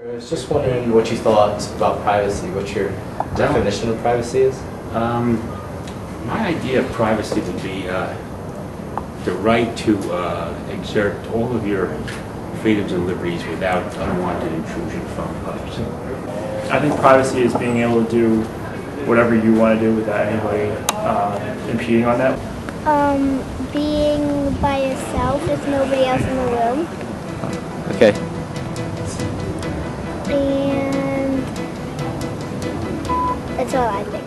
I was just wondering what you thought about privacy, what your definition of privacy is? My idea of privacy would be the right to exert all of your freedoms and liberties without unwanted intrusion from others. I think privacy is being able to do whatever you want to do without anybody impeding on that. Being by yourself with nobody else in the room. Okay. And that's all I think.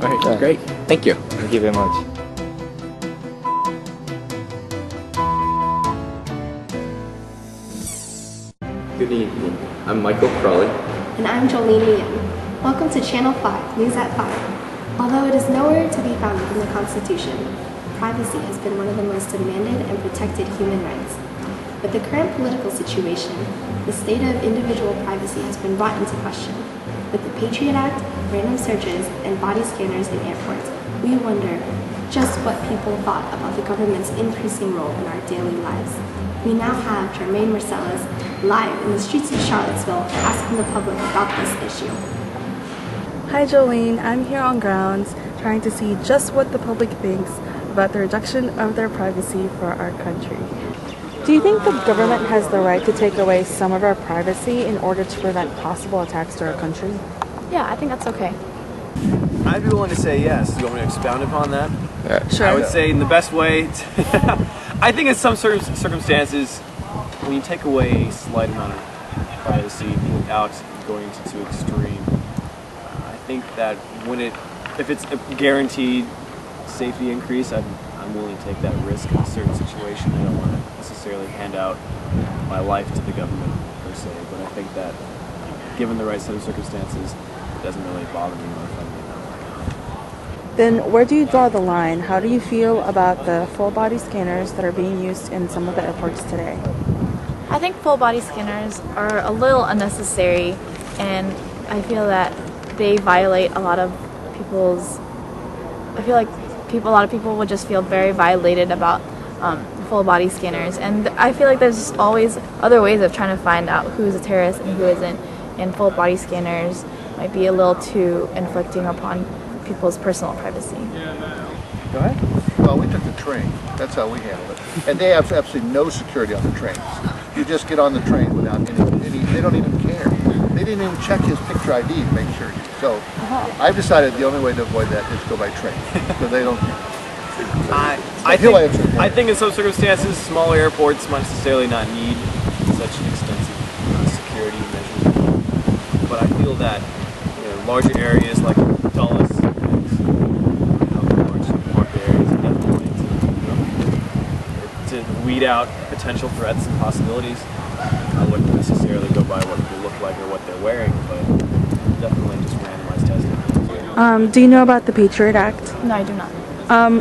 All right, great. Thank you. Thank you very much. Good evening. I'm Michael Crawley. And I'm Jolene Ian. Welcome to Channel 5, News at 5. Although it is nowhere to be found in the Constitution, privacy has been one of the most demanded and protected human rights. With the current political situation, the state of individual privacy has been brought into question. With the Patriot Act, random searches, and body scanners in airports, we wonder just what people thought about the government's increasing role in our daily lives. We now have Jermaine Marcellus live in the streets of Charlottesville asking the public about this issue. Hi Jolene, I'm here on grounds trying to see just what the public thinks about the reduction of their privacy for our country. Do you think the government has the right to take away some of our privacy in order to prevent possible attacks to our country? Yeah, I think that's okay. I'd be willing to say yes. Do you want me to expound upon that? Sure. I would say in the best way, I think in some circumstances, when you take away a slight amount of privacy without going to too extreme, I think that if it's a guaranteed safety increase, I'm willing to take that risk in a certain situation. I don't want to necessarily hand out my life to the government per se, but I think that given the right set of circumstances, it doesn't really bother me or offend me. Then where do you draw the line? How do you feel about the full body scanners that are being used in some of the airports today? I think full body scanners are a little unnecessary, and I feel that they violate a lot of people's. I feel like a lot of people would just feel very violated about full body scanners, and I feel like there's always other ways of trying to find out who's a terrorist and who isn't, and full body scanners might be a little too inflicting upon people's personal privacy. Go ahead. Well, we took the train. That's how we handle it. And they have absolutely no security on the trains. You just get on the train without any they don't even care. They didn't even check his picture ID to make sure. So I've decided the only way to avoid that is to go by train. So they don't. I think in some circumstances, smaller airports might necessarily not need such extensive security measures. But I feel that larger areas like Dulles to weed out potential threats and possibilities. I wouldn't necessarily go by what people look like or what they're wearing, but definitely just randomized testing. Do you know about the Patriot Act? No, I do not.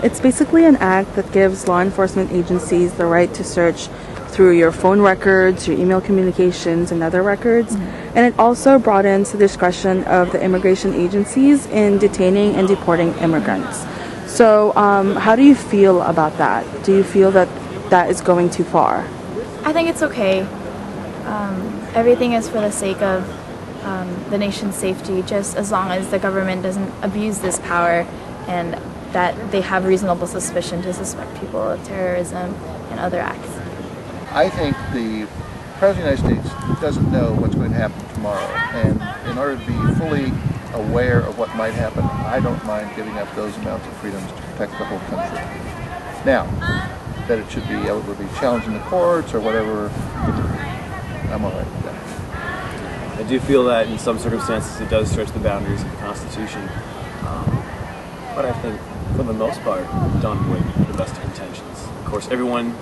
It's basically an act that gives law enforcement agencies the right to search through your phone records, your email communications, and other records. And it also broadens the discretion of the immigration agencies in detaining and deporting immigrants. So how do you feel about that? Do you feel that that is going too far? I think it's okay. Everything is for the sake of the nation's safety, just as long as the government doesn't abuse this power and that they have reasonable suspicion to suspect people of terrorism and other acts. I think the President of the United States doesn't know what's going to happen tomorrow, and in order to be fully aware of what might happen, I don't mind giving up those amounts of freedoms to protect the whole country. Now, that it should be able to be challenged in the courts or whatever, I'm all right with that. I do feel that in some circumstances it does stretch the boundaries of the Constitution, but I think for the most part done with the best of intentions. Of course, everyone,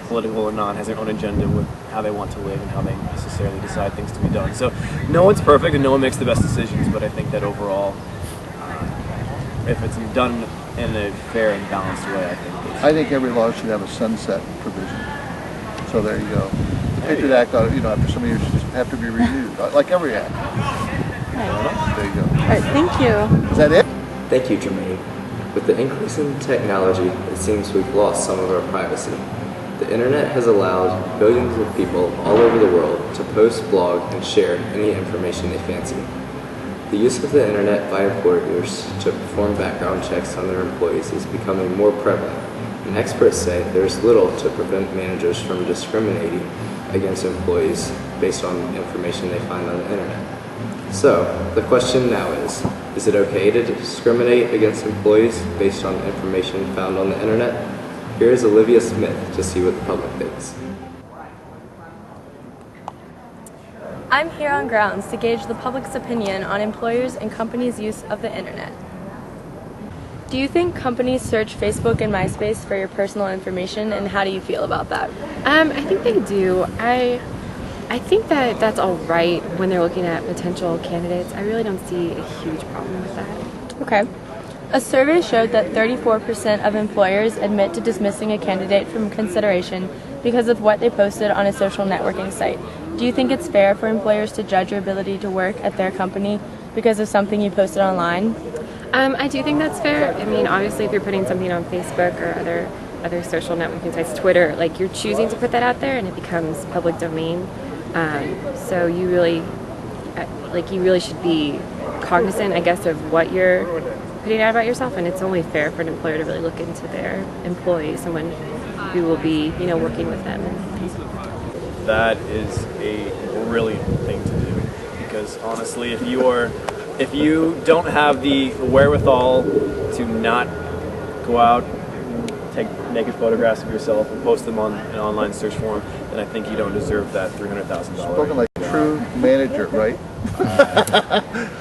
political or not, has their own agenda with how they want to live and how they necessarily decide things to be done. So no one's perfect and no one makes the best decisions, but I think that overall, if it's done in a fair and balanced way, I think every law should have a sunset provision. So there you go. The Patriot Act, after some years, just have to be renewed, like every act. Right. There you go. All right, thank you. Is that it? Thank you, Jermaine. With the increase in technology, it seems we've lost some of our privacy. The internet has allowed billions of people all over the world to post, blog, and share any information they fancy. The use of the internet by employers to perform background checks on their employees is becoming more prevalent, and experts say there is little to prevent managers from discriminating against employees based on information they find on the internet. So, the question now is it okay to discriminate against employees based on information found on the internet? Here is Olivia Smith to see what the public thinks. I'm here on grounds to gauge the public's opinion on employers' and companies' use of the internet. Do you think companies search Facebook and MySpace for your personal information, and how do you feel about that? I think they do. I think that that's all right when they're looking at potential candidates. I really don't see a huge problem with that. Okay. A survey showed that 34% of employers admit to dismissing a candidate from consideration because of what they posted on a social networking site. Do you think it's fair for employers to judge your ability to work at their company because of something you posted online? I do think that's fair. I mean, obviously, if you're putting something on Facebook or other social networking sites, Twitter, like you're choosing to put that out there, and it becomes public domain. So you really should be cognizant, I guess, of what you're putting out about yourself, and it's only fair for an employer to really look into their employees, someone who will be, working with them. That is a brilliant thing to do, because honestly, if you don't have the wherewithal to not go out, take naked photographs of yourself and post them on an online search forum, then I think you don't deserve that $300,000. Spoken like a true manager, right?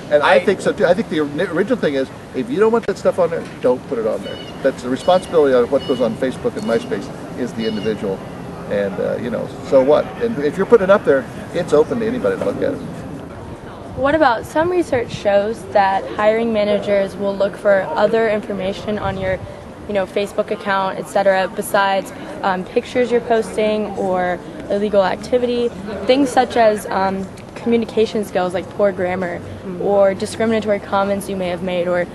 And I think so too. I think the original thing is, if you don't want that stuff on there, don't put it on there. That's the responsibility of what goes on Facebook and MySpace is the individual. And so what? And if you're putting it up there, it's open to anybody to look at it. What about some research shows that hiring managers will look for other information on your Facebook account, etc., besides pictures you're posting or illegal activity, things such as communication skills like poor grammar or discriminatory comments you may have made, or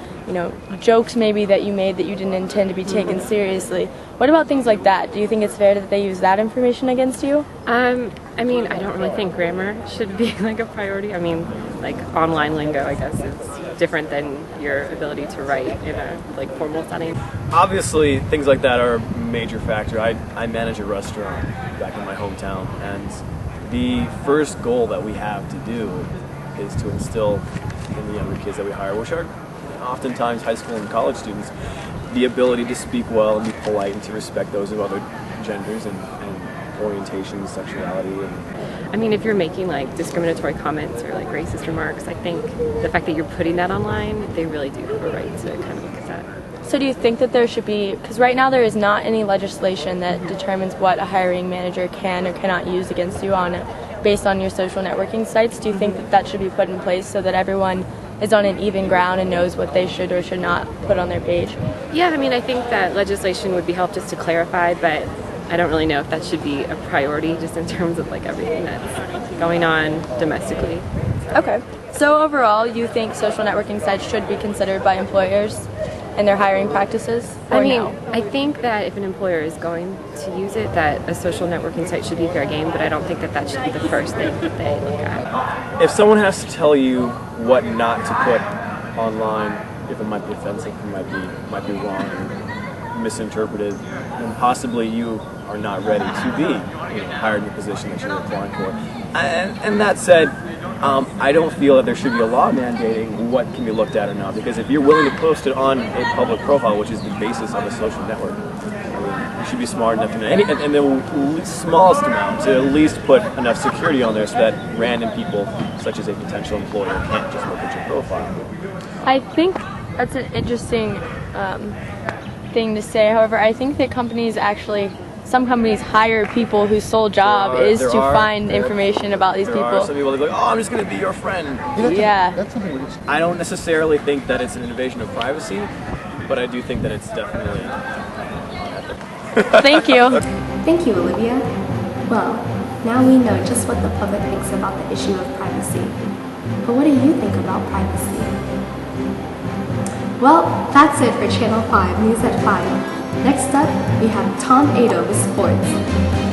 jokes maybe that you made that you didn't intend to be taken seriously. What about things like that? Do you think it's fair that they use that information against you? I mean, I don't really think grammar should be like a priority. I mean, like online lingo, I guess, is different than your ability to write in a formal setting. Obviously, things like that are a major factor. I manage a restaurant back in my hometown, and the first goal that we have to do is to instill in the younger kids that we hire, which are oftentimes high school and college students, the ability to speak well and be polite and to respect those of other genders and orientations, sexuality. I mean, if you're making discriminatory comments or racist remarks, I think the fact that you're putting that online, they really do have a right to kind of look at that. So do you think that there should be, because right now there is not any legislation that determines what a hiring manager can or cannot use against you based on your social networking sites. Do you think that that should be put in place so that everyone is on an even ground and knows what they should or should not put on their page? Yeah, I mean, I think that legislation would be helpful just to clarify, but I don't really know if that should be a priority just in terms of everything that's going on domestically. Okay. So overall, you think social networking sites should be considered by employers in their hiring practices? I mean, I think that if an employer is going to use it, that a social networking site should be fair game, but I don't think that that should be the first thing that they look at. If someone has to tell you what not to put online, if it might be offensive, it might be wrong and misinterpreted, then possibly you are not ready to be hired in the position that you're applying for. And that said, I don't feel that there should be a law mandating what can be looked at or not, because if you're willing to post it on a public profile, which is the basis of a social network, I mean, you should be smart enough to know, and the smallest amount, to at least put enough security on there so that random people, such as a potential employer, can't just look at your profile. I think that's an interesting thing to say. However, I think that some companies hire people whose sole job is to find information about these people. There are some people that go, oh, I'm just going to be your friend. Yeah. I don't necessarily think that it's an invasion of privacy, but I do think that it's definitely unethical. Thank you. Thank you, Olivia. Well, now we know just what the public thinks about the issue of privacy. But what do you think about privacy? Well, that's it for Channel 5 News at 5. Next up, we have Tom Ado with sports.